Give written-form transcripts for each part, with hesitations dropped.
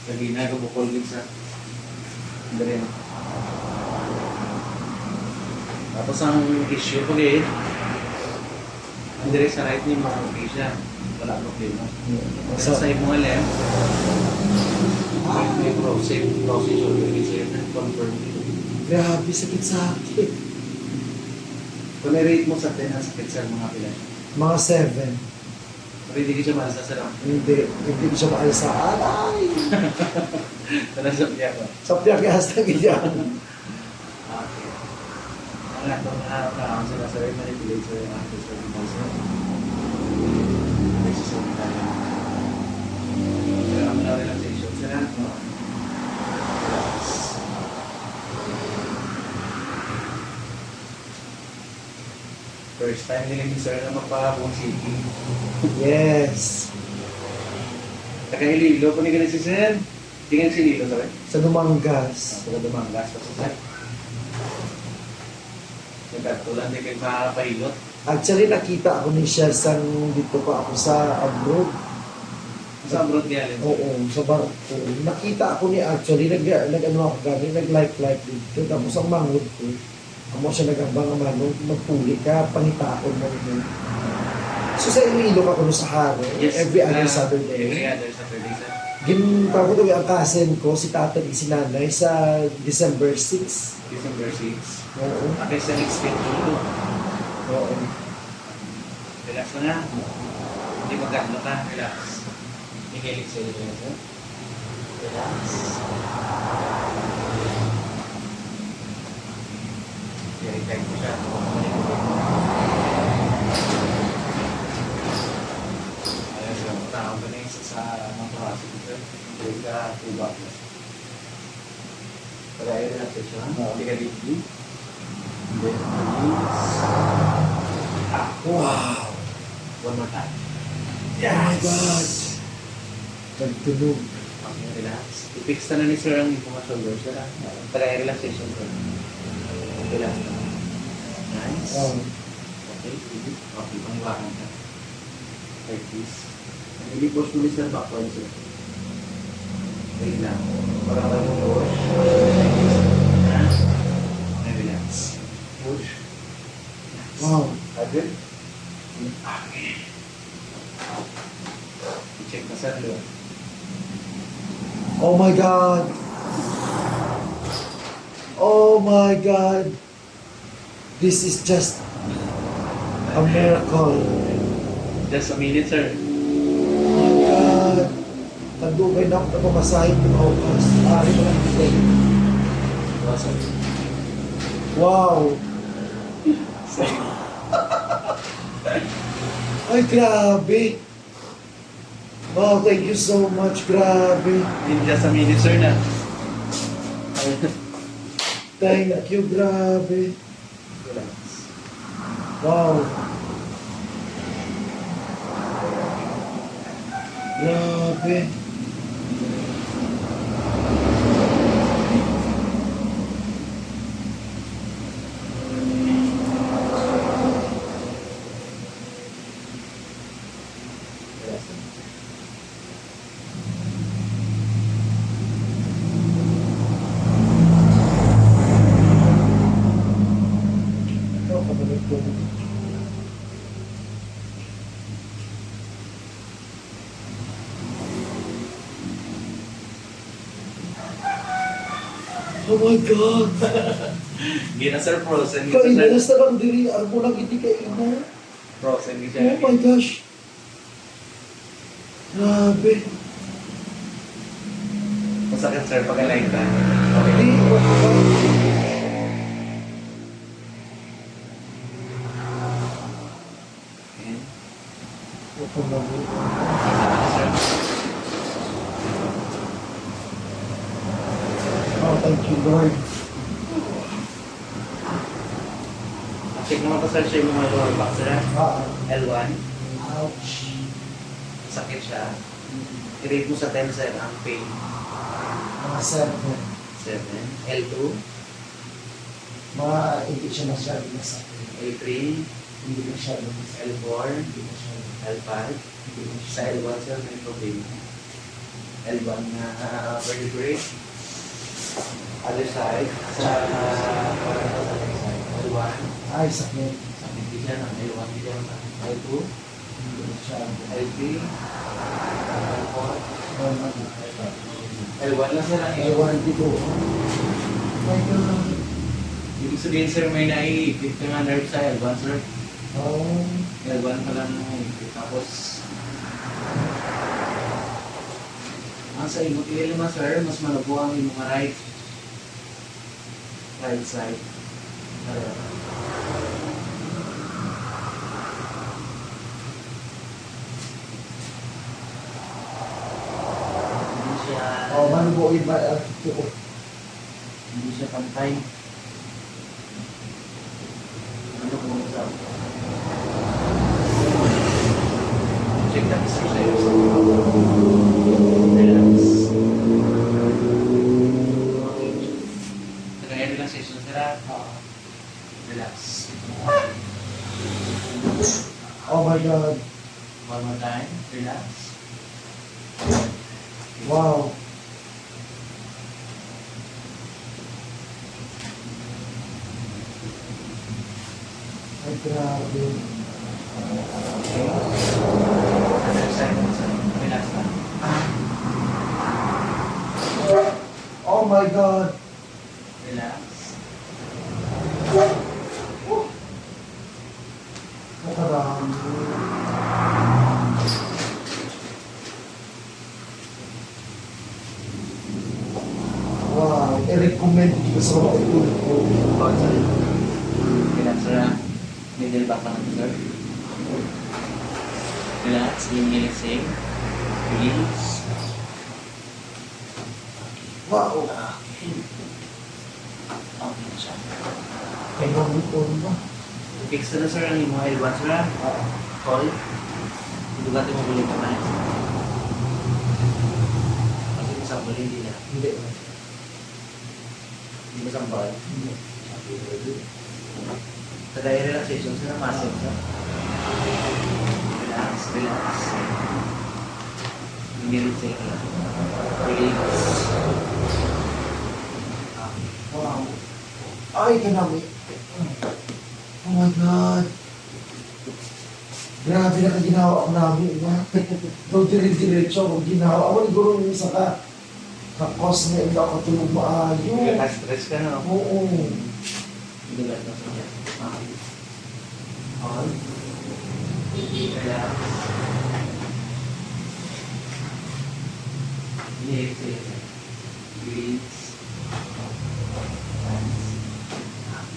Lagi na ako bukol din sa dali na. Tapos ang issue pag ang dire sa right ni mga okay siya. Wala problema. Pero sa ibang left, may procedure yung confirm. Grabe, sakit sa akin. Kung i-rate mo sa 10, ang sakit sa mga pila. Mga 7. Pero hindi ka siya masasarap. Hindi ko siya maalsa. Aray! Tanasap niya ko. Sa piyakihas na ganyan. Okay. Ang lahat ng harap na ako sila sa rin manipulate sa yung actors sa deposit. Nagsisunod tayo. Kaya ang mga relaxation sila. Relax. First time nila ni Sir na magpapabong city. Yes. Takahililo po ni ganun si Sir. Tingnan si Lilo sa rin. Sa Dumangas. Pagka dumanggas pa sa Sir. Nagkatulan din kayo makakapahilot. Actually, nakita ako ni siya dito pa ako sa abroad. Sa abroad niya rin. Oo, sa barko. Nakita ako ni actually, nag-ano ako gani, nag-like dito. Tapos ang manghod ko, amo siya nagambang ang manong, magpuli ka, pangitaon mo rin. So sa Iloilo ako sa Haro, every other Saturday. Every other Saturday, sir. Tapos daw ang cousin ko, si tatay si nanay, sa December 6. December 6. Oo. Okay, sa next week dito. Oo. Relax mo na. Hindi magkano ka. Relax. Ikilig sa iyo, sir. Relax. I-retag ko siya. Ayan sila. Tao ko na yung sa mga proxy ko, sir. Hindi ka tuba. Pag relax siya. Hindi ka deeply. Then release. Wow! One more time. Oh my God! Nagtunog. Okay, relax. I-fix na ni sir ang mga shoulders. Taga-relaxation ko. Relax na. Nice. Okay, sige. Okay, pangwakan ka. Like this. Ili-push mo ni sir backward, sir. Wait lang. Parang tayo mo push. Like this. And relax. Push. Relax. Wow! Agad? Okay. I-check na sir. Oh my God! Oh my God! This is just a miracle. Just a minute, sir. Oh my God! Tagdugay na ako na pamasahin ng oras. Ari mo lang dito. Wow! Ay, grabe! Wow, thank you so much. Grabe. In just a minute, sir, na. Thank you, grabe. Relax. Wow. Grabe. Ito, kabalik ko. Oh my God! Gina, sir, frozen. Kainas na lang diri. Ano mo lang hindi kaina? Frozen, Oh siya. my gosh! Grabe! Masakit, sir, pag alight ka. Hindi, what the fuck? Okay. What the fuck? Sir. Oh, thank you, Lord. Check naman pa, sir, siya yung mga lower back, sir. L1. Ouch. Sakit siya. I-rate mo sa 10, sir, ang pain. Mga 7. 7. L2. Mga hindi siya masyado masakit. L3. Hindi masyado masakit. L4. Hindi masyado. L5. Hindi Sa masyado. L1, sir, may problema. L1 na vertebrae. Other side, sa other side. L1, Ay, sakit. sa hindi siya na L1 hindi siya na L2, Hindi siya. L3, L4, Normal. L1 lang sila ang issue. Ewan dito. Ay, God. Ibig sabihin sir, may naiipit ka nga nerve sa L1 sir. Oh. L1 pa lang naiipit. Tapos, ang sa imong tiil naman sir, mas malubo ang imong right side. Hindi siya, Oh, malubo iba. hindi siya pantay. Ano kung sa check the exercise. Relax. Okay. Tagayan relaxation sila. Relax. Oh my God. One more time. Relax. Wow. Ay, grabe. Okay. Other side also. Relax na. Oh my God. Relax. Nakarami. Wow. I-recommend ko sa mga tulad ko. Pause, sir. Relax, sir. Middle back lang, sir. Relax. Inhale, exhale. Release. Wow. Okay. Okay na siya. Ay, nabukon ba? Fix na, sir, ang imong L1, sir. Call. Dugatin mo ulit kamay. Kasi masambal, hindi na. Hindi. Hindi masambal. Hindi. Tagay relaxation, sir, muscle, sir. Relax, relax. Inhale, exhale. Release. Wow. Ay, kanami. Oh my God. Grabe na ginawa ko namin. Doon dire-diretso ako ginawa. Ako siguro yung isa ka. Kapos na hindi ako tulog maayo. Stress ka, no? Oo. Binulat na sa niya. On. Relax. Inhale, exhale. Release.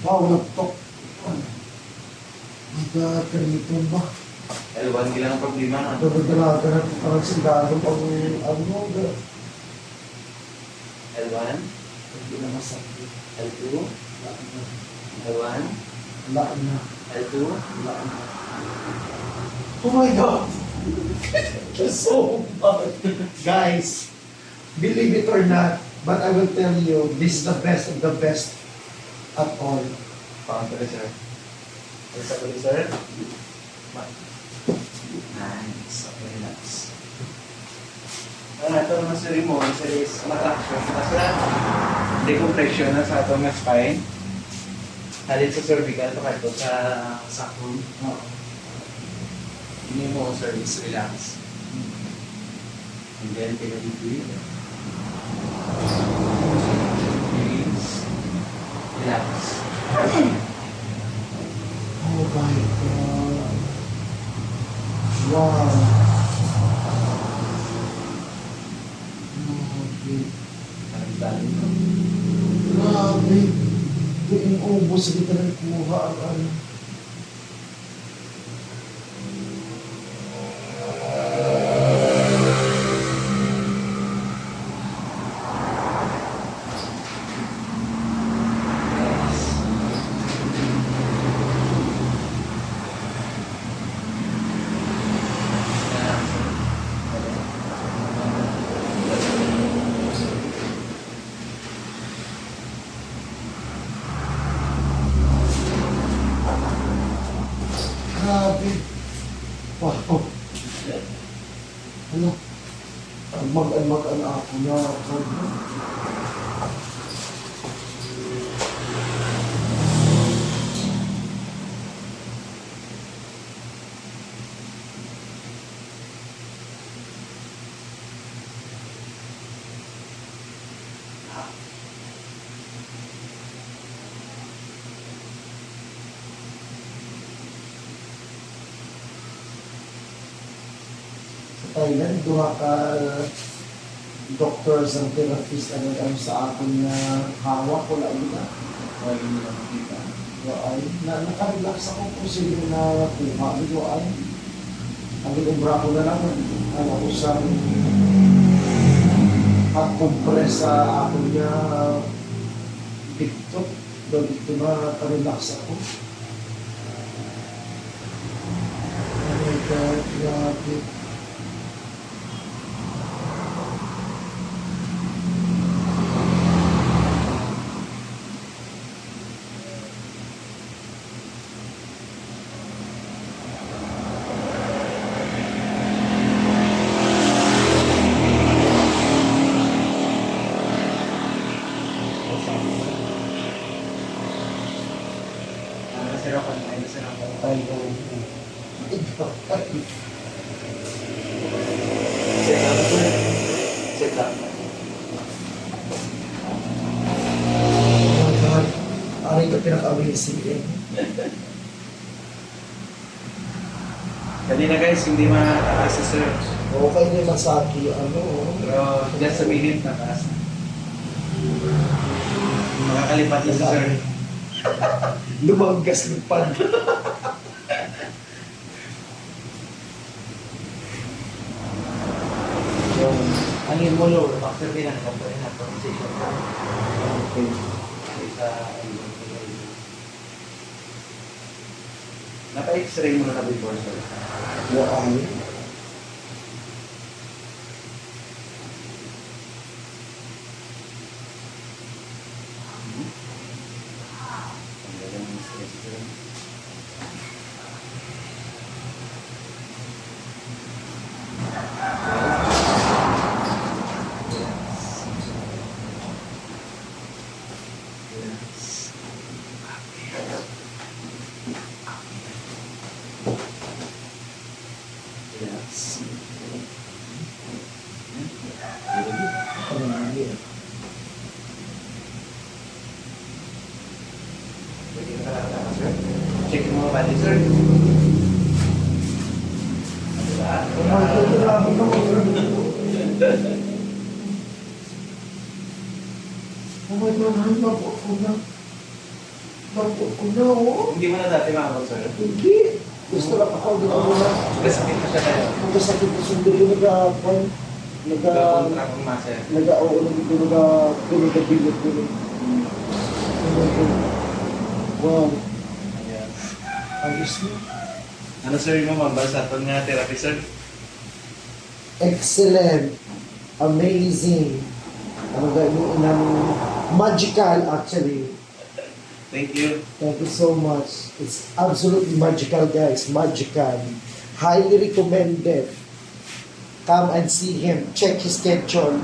Wow, laptop. Oh my God, ganito ba? L1 lang ang problema, no? Dalaga na parang sigado pang ano. L1, Hindi na masakit. L2, L1, Wala na. L2, Wala na. Oh my God! So bad. Guys, believe it or not, but I will tell you, this is the best of the best at all. Counter, sir. Isa ko sir. Nice. Okay, relax. Ito naman sir mo, sir is matraction. Kasi decompression na sa atong spine. Halit sa cervical, ito kahit sa sacrum. Hindi mo, sir, is relax. And then, pinag-breathe. Release. Relax. Oh my God. Wow. Grabe. Grabe. Ito yung ubos sa kita ng kuha ang ano. Thailand, duha ka doctors and therapists ang sa akin na hawak ko lang na. Wala nyo lang makita. Ay, nakarelax ako kung sino na kuha. Ito ay, ang inumbra ko na lang, ano ko sa pag-compress sa akin niya dito. Dito na karelax ako. Oh my God, grabe. Nasirapan tayo, nasirapan tayo. Ay, Set up. Set up. oh my God. Ano yung pinaka-amazing eh. Kanina guys, hindi mataas si sir. Okay na yung masaki, ano. Pero just a minute, nataas na. Makakalipat na si sir. Lumanggas ng pan. Yung, ang yung mulo, after pinangkap ko yun, position ko. Okay. Sa, naka-x-ray mo na before sir. Why? Ang galing ng stress sir. Yes. Ano na yun? Pwede na kalakala, sir. Check mo ba, sir? Diba? Grabe naman. Oh my God, napot ko na. Napot ko na, oh. Hindi mo na dati makakot, sir. Hindi. Gusto lang ako, di ko na. Kasakit na siya tayo. Magkasakit ko sundo yung nag-aapon. Nagkakontract ng masa. Oo, nag-bilog ko. Wow. Ayan. Ayos mo. Ano sir mo, mambal sa aton nga therapy, sir? Excellent. Amazing. Ano ng magical actually. Thank you. Thank you so much. It's absolutely magical, guys. Magical. Highly recommended. Come and see him. Check his schedule.